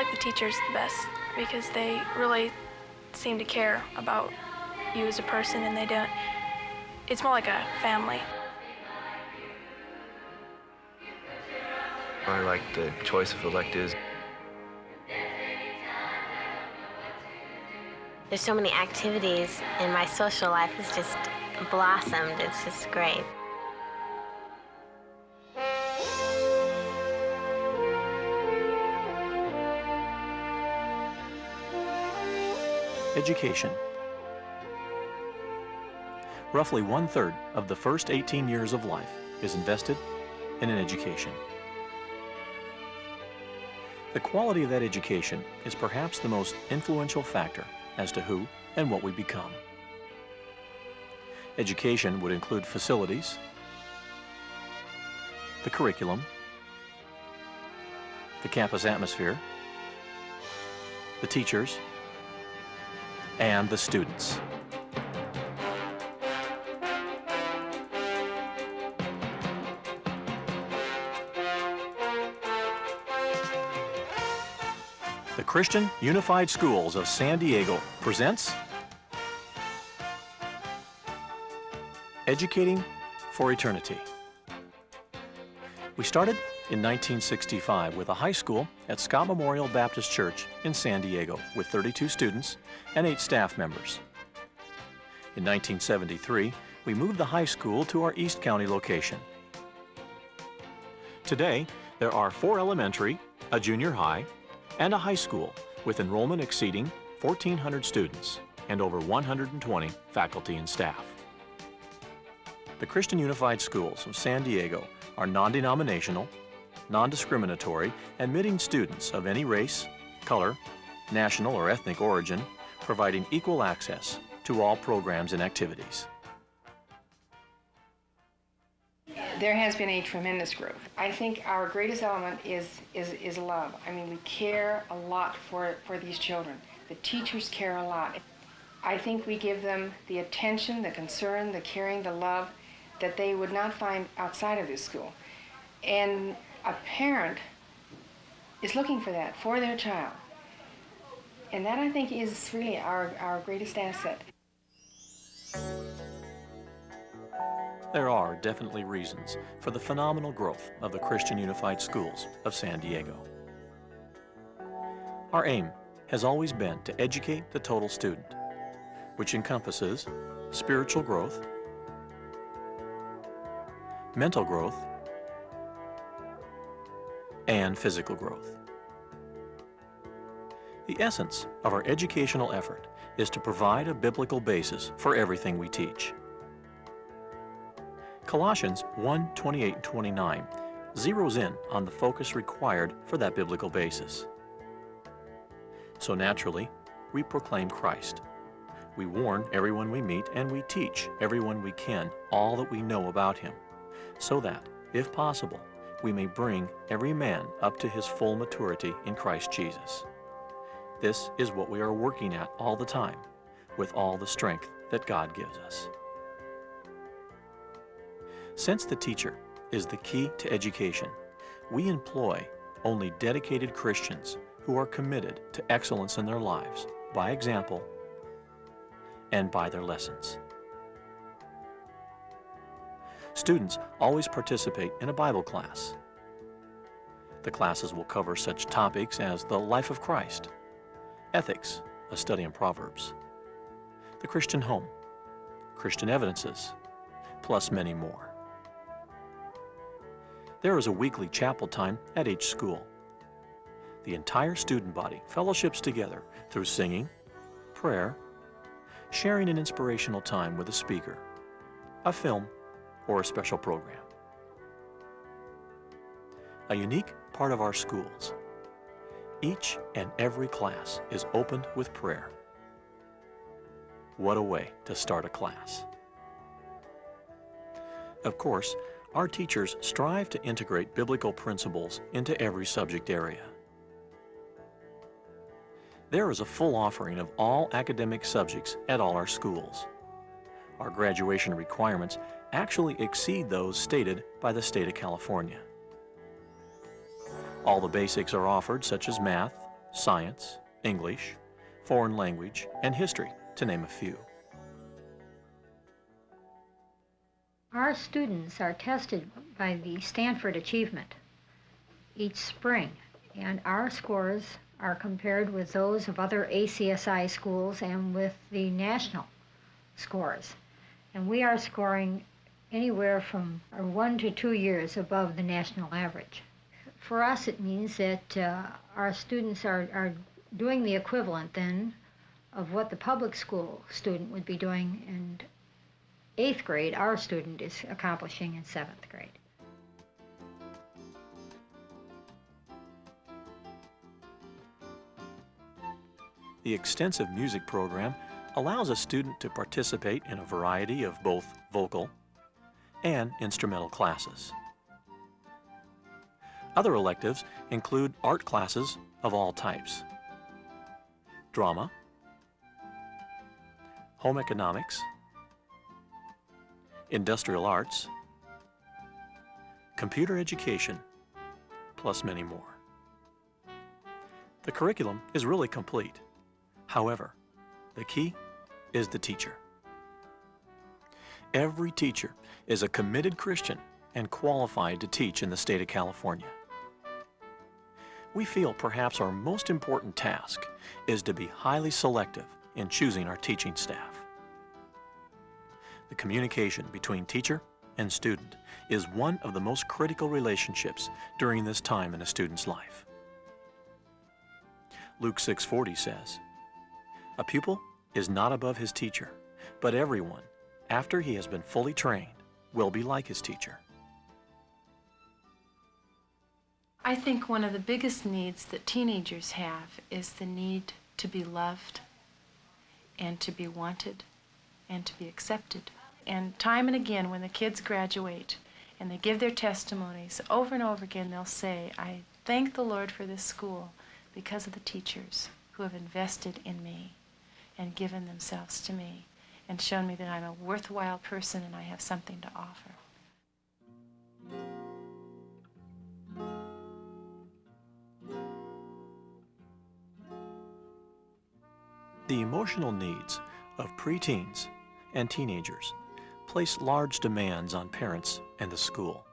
like the teachers the best because they really seem to care about you as a person, and it's more like a family. I like the choice of electives. There's so many activities, and my social life has just blossomed. It's just great. Education. Roughly 1/3 of the first 18 years of life is invested in an education. The quality of that education is perhaps the most influential factor as to who and what we become. Education would include facilities, the curriculum, the campus atmosphere, the teachers, and the students. The Christian Unified Schools of San Diego presents Educating for Eternity. We started in 1965 with a high school at Scott Memorial Baptist Church in San Diego with 32 students and 8 staff members. In 1973, we moved the high school to our East County location. Today, there are 4 elementary, a junior high, and a high school with enrollment exceeding 1,400 students and over 120 faculty and staff. The Christian Unified Schools of San Diego are non-denominational, non-discriminatory, admitting students of any race, color, national or ethnic origin, providing equal access to all programs and activities. There has been a tremendous growth. I think our greatest element is love. I mean, we care a lot for these children. The teachers care a lot. I think we give them the attention, the concern, the caring, the love that they would not find outside of this school. And a parent is looking for that for their child. And that, I think, is really our greatest asset. There are definitely reasons for the phenomenal growth of the Christian Unified Schools of San Diego. Our aim has always been to educate the total student, which encompasses spiritual growth, mental growth, and physical growth. The essence of our educational effort is to provide a biblical basis for everything we teach. Colossians 1:28 and 29 zeroes in on the focus required for that biblical basis. So naturally, we proclaim Christ. We warn everyone we meet, and we teach everyone we can all that we know about Him, so that, if possible, we may bring every man up to his full maturity in Christ Jesus. This is what we are working at all the time, with all the strength that God gives us. Since the teacher is the key to education, we employ only dedicated Christians who are committed to excellence in their lives by example and by their lessons. Students always participate in a Bible class. The classes will cover such topics as the life of Christ, ethics, a study in Proverbs, the Christian home, Christian evidences, plus many more. There is a weekly chapel time at each school. The entire student body fellowships together through singing, prayer, sharing an inspirational time with a speaker, a film, or a special program. A unique part of our schools, each and every class is opened with prayer. What a way to start a class. Of course, our teachers strive to integrate biblical principles into every subject area. There is a full offering of all academic subjects at all our schools. Our graduation requirements actually exceed those stated by the state of California. All the basics are offered, such as math, science, English, foreign language, and history, to name a few. Our students are tested by the Stanford Achievement each spring, and our scores are compared with those of other ACSI schools and with the national scores. And we are scoring anywhere from 1 to 2 years above the national average. For us, it means that our students are doing the equivalent then of what the public school student would be doing in 8th grade. Our student is accomplishing in 7th grade. The extensive music program allows a student to participate in a variety of both vocal and instrumental classes. Other electives include art classes of all types, drama, home economics, industrial arts, computer education, plus many more. The curriculum is really complete. However, the key is the teacher. Every teacher is a committed Christian and qualified to teach in the state of California. We feel perhaps our most important task is to be highly selective in choosing our teaching staff. The communication between teacher and student is one of the most critical relationships during this time in a student's life. Luke 6:40 says, "A pupil is not above his teacher, but everyone, after he has been fully trained, will be like his teacher." I think one of the biggest needs that teenagers have is the need to be loved and to be wanted and to be accepted. And time and again, when the kids graduate and they give their testimonies, over and over again they'll say, "I thank the Lord for this school because of the teachers who have invested in me and given themselves to me and shown me that I'm a worthwhile person and I have something to offer." The emotional needs of preteens and teenagers place large demands on parents and the school.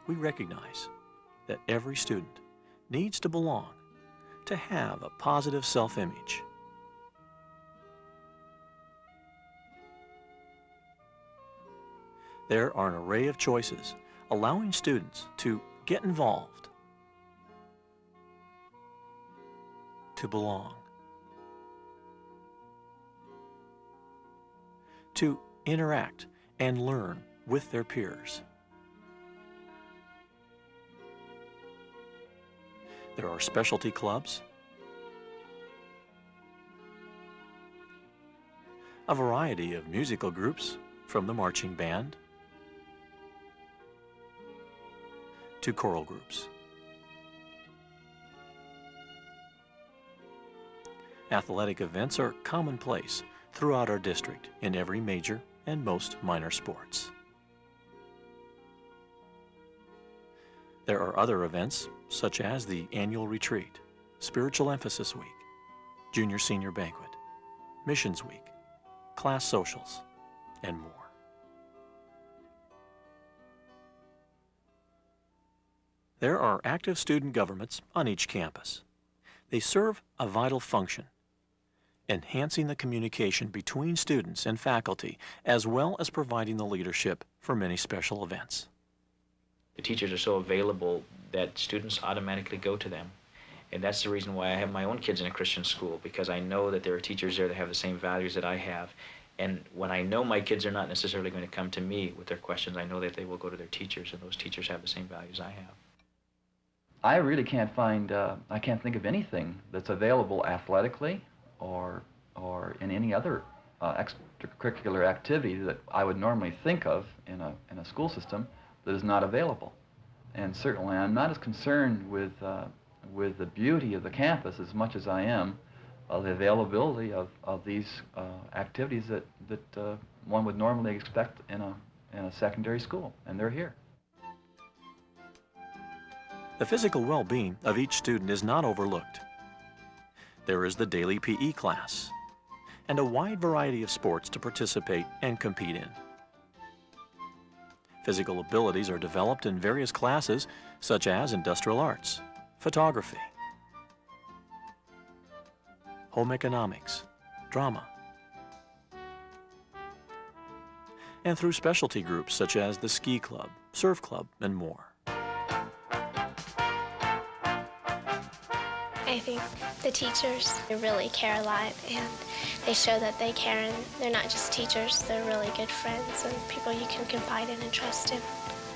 We recognize that every student needs to belong, to have a positive self-image. There are an array of choices allowing students to get involved, to belong, to interact and learn with their peers. There are specialty clubs, a variety of musical groups from the marching band to choral groups. Athletic events are commonplace throughout our district in every major and most minor sports. There are other events such as the annual retreat, spiritual emphasis week, junior-senior banquet, missions week, class socials, and more. There are active student governments on each campus. They serve a vital function, enhancing the communication between students and faculty, as well as providing the leadership for many special events. The teachers are so available that students automatically go to them. And that's the reason why I have my own kids in a Christian school, because I know that there are teachers there that have the same values that I have. And when I know my kids are not necessarily going to come to me with their questions, I know that they will go to their teachers, and those teachers have the same values I have. I really can't find, I can't think of anything that's available athletically or in any other extracurricular activity that I would normally think of in a school system that is not available. And certainly I'm not as concerned with the beauty of the campus as much as I am of the availability of these activities that one would normally expect in a secondary school, and they're here. The physical well-being of each student is not overlooked. There is the daily PE class and a wide variety of sports to participate and compete in. Physical abilities are developed in various classes such as industrial arts, photography, home economics, drama, and through specialty groups such as the ski club, surf club, and more. I think the teachers really care a lot, and they show that they care, and they're not just teachers, they're really good friends and people you can confide in and trust in.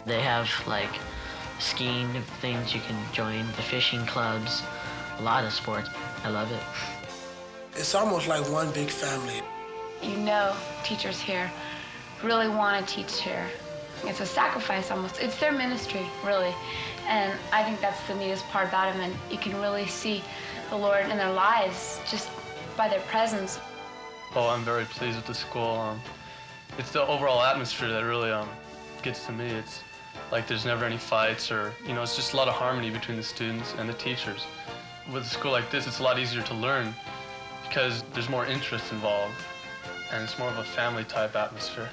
They have like skiing things you can join, the fishing clubs, a lot of sports. I love it. It's almost like one big family. You know, teachers here really want to teach here. It's a sacrifice almost. It's their ministry, really. And I think that's the neatest part about them, and you can really see the Lord in their lives just by their presence. Well, I'm very pleased with the school. It's the overall atmosphere that really gets to me. It's like there's never any fights, or, you know, it's just a lot of harmony between the students and the teachers. With a school like this, it's a lot easier to learn because there's more interest involved, and it's more of a family-type atmosphere.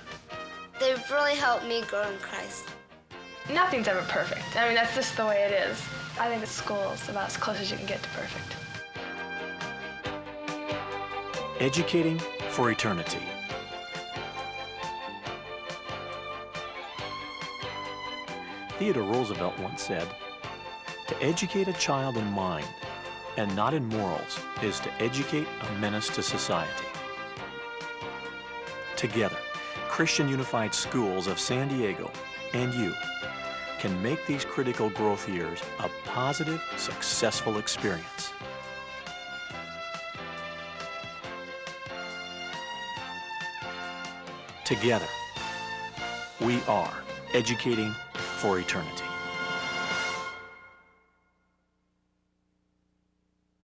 They've really helped me grow in Christ. Nothing's ever perfect. I mean, that's just the way it is. I think the school is about as close as you can get to perfect. Educating for eternity. Theodore Roosevelt once said, "To educate a child in mind and not in morals is to educate a menace to society." Together, Christian Unified Schools of San Diego and you can make these critical growth years a positive, successful experience. Together, we are educating for eternity.